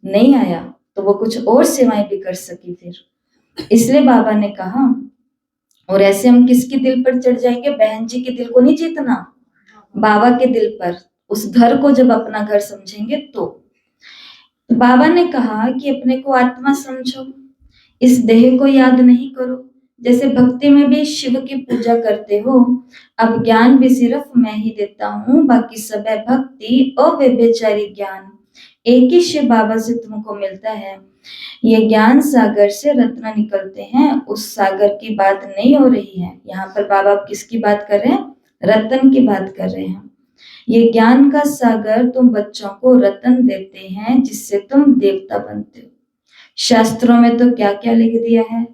नहीं आया, तो वो कुछ और सेवाएं भी कर सकी फिर। इसलिए बाबा ने कहा, और ऐसे हम किसके दिल पर चढ़ जाएंगे? बहन जी के दिल को नहीं जीतना, बाबा के दिल पर। उस घर को जब अपना घर समझेंगे तो बाबा ने कहा कि अपने को आत्मा समझो, इस देह को याद नहीं करो। जैसे भक्ति में भी शिव की पूजा करते हो, अब ज्ञान भी सिर्फ मैं ही देता हूँ, बाकी सब है भक्ति और व्यभिचारी ज्ञान। एक ही शिव बाबा से तुमको मिलता है। ये ज्ञान सागर से रत्न निकलते हैं, उस सागर की बात नहीं हो रही है यहाँ पर। बाबा किसकी बात कर रहे हैं? रतन की बात कर रहे हैं। ये ज्ञान का सागर तुम बच्चों को रतन देते हैं जिससे तुम देवता बनते हो। शास्त्रों में तो क्या क्या लिख दिया है?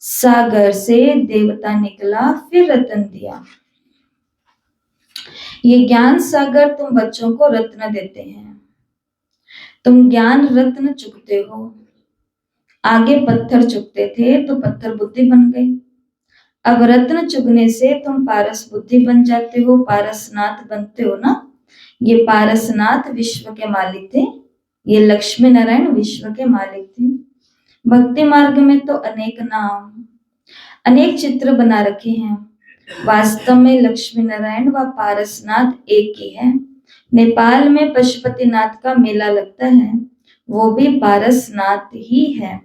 सागर से देवता निकला फिर रतन दिया। ये ज्ञान सागर तुम बच्चों को रत्न देते हैं। तुम ज्ञान रत्न चुकते हो। आगे पत्थर चुकते थे तो पत्थर बुद्धि बन गई, अब रत्न चुगने से तुम पारस बुद्धि बन जाते हो, पारसनाथ बनते हो ना। ये पारसनाथ विश्व के मालिक थे, ये लक्ष्मी नारायण विश्व के मालिक थे। भक्ति मार्ग में तो अनेक नाम, अनेक चित्र बना रखे हैं, वास्तव में लक्ष्मी नारायण व पारसनाथ एक ही है। नेपाल में पशुपतिनाथ का मेला लगता है, वो भी पारसनाथ ही है।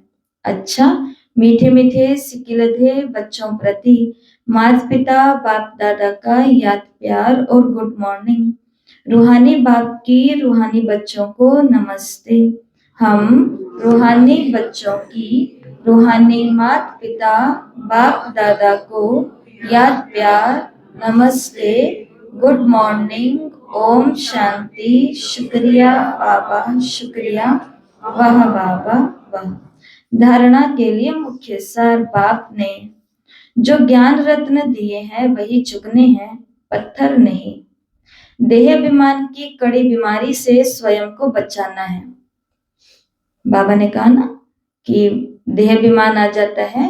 अच्छा, मीठे मीठे सिकिलधे बच्चों प्रति माता पिता बाप दादा का याद प्यार और गुड मॉर्निंग। रूहानी बाप की रूहानी बच्चों को नमस्ते। हम रूहानी बच्चों की रूहानी माता पिता बाप दादा को याद प्यार, नमस्ते, गुड मॉर्निंग, ओम शांति, शुक्रिया बाबा, शुक्रिया, वाह बाबा वाह। धारणा के लिए मुख्य सार, बाप ने जो ज्ञान रत्न दिए हैं वही चुगने हैं, पत्थर नहीं। देह अभिमान की कड़ी बीमारी से स्वयं को बचाना है। बाबा ने कहा ना कि देह अभिमान आ जाता है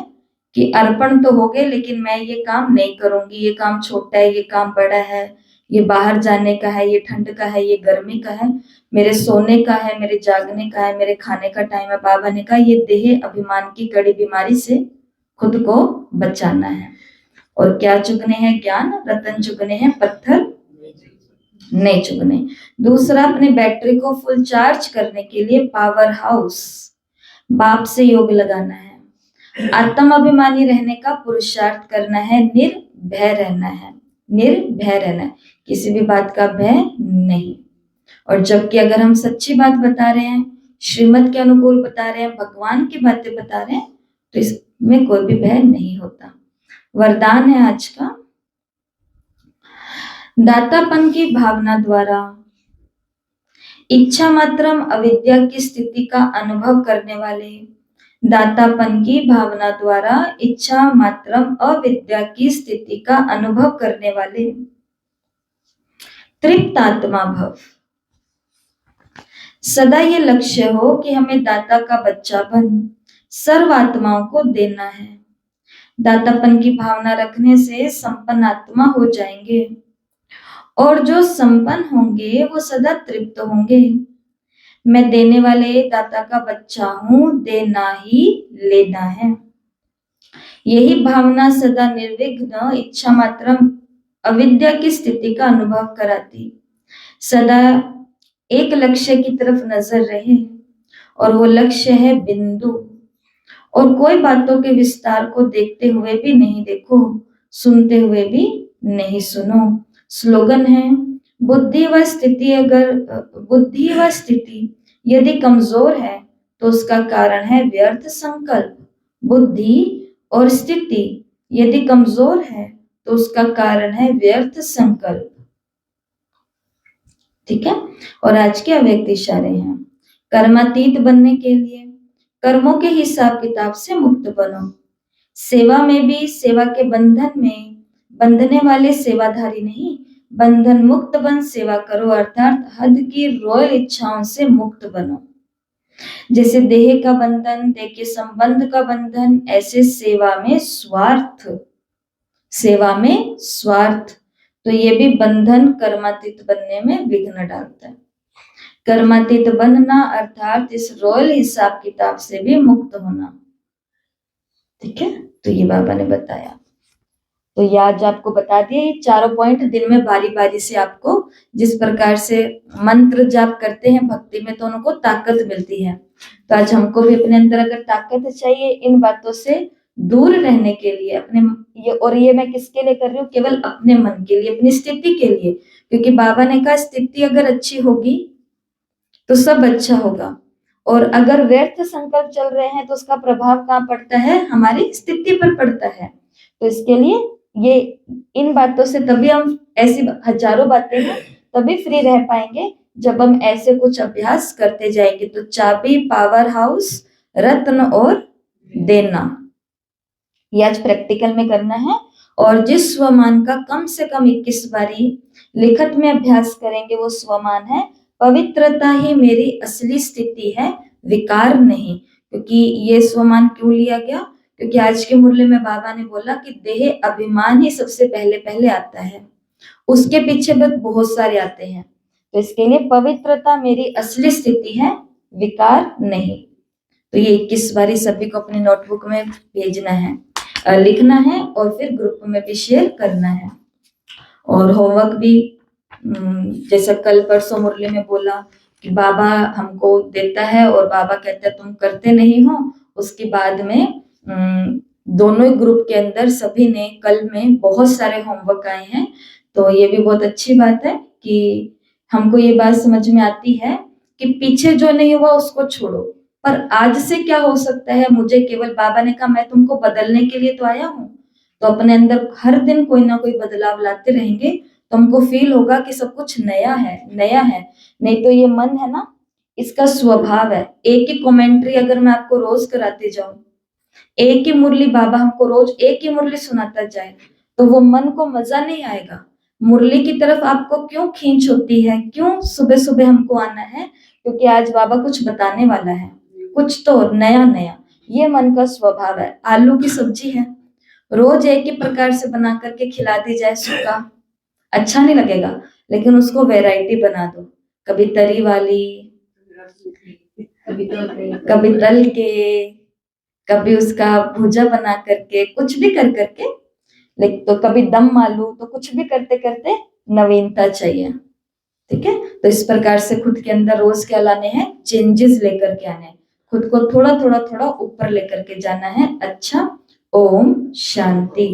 कि अर्पण तो हो गए, लेकिन मैं ये काम नहीं करूंगी, ये काम छोटा है, ये काम बड़ा है, ये बाहर जाने का है, ये ठंड का है, ये गर्मी का है, मेरे सोने का है, मेरे जागने का है, मेरे खाने का टाइम है। बाबा ने कहा ये देह अभिमान की कड़ी बीमारी से खुद को बचाना है। और क्या चुगने हैं? ज्ञान रतन चुगने हैं, पत्थर नहीं चुगने। दूसरा, अपने बैटरी को फुल चार्ज करने के लिए पावर हाउस बाप से योग लगाना है। आत्म अभिमानी रहने का पुरुषार्थ करना है, निर्भय रहना है, निर्भय रहना है, किसी भी बात का भय नहीं। और जबकि अगर हम सच्ची बात बता रहे हैं, श्रीमत के अनुकूल बता रहे हैं, भगवान की बातें बता रहे हैं, तो इसमें कोई भी भय नहीं होता। वरदान है आज का, दातापन की भावना द्वारा इच्छा मात्रम अविद्या की स्थिति का अनुभव करने वाले, दातापन की भावना द्वारा इच्छा मात्रम अविद्या की स्थिति का अनुभव करने वाले तृप्त आत्मा भव। सदा ये लक्ष्य हो कि हमें दाता का बच्चा बन सर्व आत्माओं को देना है। दातापन की भावना रखने से संपन्न आत्मा हो जाएंगे, और जो संपन्न होंगे वो सदा तृप्त होंगे। मैं देने वाले दाता का बच्चा हूं, देना ही लेना है। यही भावना सदा निर्विघ्न इच्छा मात्र अविद्या की स्थिति का अनुभव कराती। सदा एक लक्ष्य की तरफ नजर रहे, और वो लक्ष्य है बिंदु। और कोई बातों के विस्तार को देखते हुए भी नहीं देखो, सुनते हुए भी नहीं सुनो। स्लोगन है, बुद्धि व स्थिति यदि कमजोर है तो उसका कारण है व्यर्थ संकल्प। बुद्धि और स्थिति यदि कमजोर है तो उसका कारण है व्यर्थ संकल्प। ठीक है। और आज के अव्यक्त इशारे हैं, कर्मातीत बनने के लिए कर्मों के हिसाब किताब से मुक्त बनो। सेवा में भी सेवा के बंधन में बंधने वाले सेवाधारी नहीं, बंधन मुक्त बन सेवा करो, अर्थात हद की रॉयल इच्छाओं से मुक्त बनो। जैसे देह का बंधन, देह के संबंध का बंधन, ऐसे सेवा में स्वार्थ, सेवा में स्वार्थ, तो ये भी बंधन कर्मातीत बनने में विघ्न डालता है। कर्मातीत बनना अर्थात इस रॉयल हिसाब किताब से भी मुक्त होना। ठीक है, तो ये बाबा ने बताया। तो ये आज आपको बता दिए ये चारों पॉइंट। दिन में बारी बारी से आपको जिस प्रकार से मंत्र जाप करते हैं भक्ति में, तो उनको ताकत मिलती है। तो आज हमको भी अपने अंदर अगर ताकत चाहिए इन बातों से दूर रहने के लिए, अपने ये मैं किसके लिए कर रही हूँ? केवल अपने मन के लिए, अपनी स्थिति के लिए। क्योंकि बाबा ने कहा स्थिति अगर अच्छी होगी तो सब अच्छा होगा, और अगर व्यर्थ संकल्प चल रहे हैं तो उसका प्रभाव कहाँ पड़ता है? हमारी स्थिति पर पड़ता है। तो इसके लिए ये इन बातों से तभी हम, ऐसी हजारों बातें हैं, तभी फ्री रह पाएंगे जब हम ऐसे कुछ अभ्यास करते जाएंगे। तो चाबी, पावर हाउस, रत्न और देना, ये आज प्रैक्टिकल में करना है। और जिस स्वमान का कम से कम 21 बारी लिखत में अभ्यास करेंगे वो स्वमान है, पवित्रता ही मेरी असली स्थिति है, विकार नहीं। क्योंकि ये स्वमान क्यों लिया गया? क्योंकि आज के मुरली में बाबा ने बोला कि देह अभिमान ही सबसे पहले पहले आता है, उसके पीछे बहुत सारे आते हैं। तो इसके लिए पवित्रता मेरी असली स्थिति है, विकार नहीं। तो ये 21 बारी सभी को अपनी नोटबुक में भेजना है, लिखना है, और फिर ग्रुप में भी शेयर करना है। और होमवर्क भी जैसा कल परसों मुरली में बोला कि बाबा हमको देता है और बाबा कहता है तुम करते नहीं हो। उसके बाद में दोनों ही ग्रुप के अंदर सभी ने कल में बहुत सारे होमवर्क आए हैं। तो ये भी बहुत अच्छी बात है कि हमको ये बात समझ में आती है कि पीछे जो नहीं हुआ उसको छोड़ो, पर आज से क्या हो सकता है मुझे, केवल बाबा ने कहा मैं तुमको बदलने के लिए तो आया हूँ। तो अपने अंदर हर दिन कोई ना कोई बदलाव लाते रहेंगे तो हमको फील होगा कि सब कुछ नया है, नया है। नहीं तो ये मन है ना, इसका स्वभाव है, एक ही कमेंट्री अगर मैं आपको रोज कराते जाऊं, एक ही मुरली बाबा हमको रोज एक ही मुरली सुनाता जाए, तो वो मन को मजा नहीं आएगा। मुरली की तरफ आपको क्यों खींच होती है, क्यों सुबह सुबह हमको आना है? क्योंकि आज बाबा कुछ बताने वाला है, कुछ तो नया नया। ये मन का स्वभाव है। आलू की सब्जी है, रोज एक ही प्रकार से बना करके खिला दी जाए सूखा, अच्छा नहीं लगेगा, लेकिन उसको वैरायटी बना दो, कभी तरी वाली, कभी तल के, कभी उसका भुजा बना करके, कुछ भी कर करके, लेकिन तो कभी दम आलू, तो कुछ भी करते करते नवीनता चाहिए। ठीक है, तो इस प्रकार से खुद के अंदर रोज क्या लाने हैं, चेंजेस लेकर के आने हैं, खुद को थोड़ा थोड़ा थोड़ा ऊपर लेकर के जाना है। अच्छा, ओम शांति।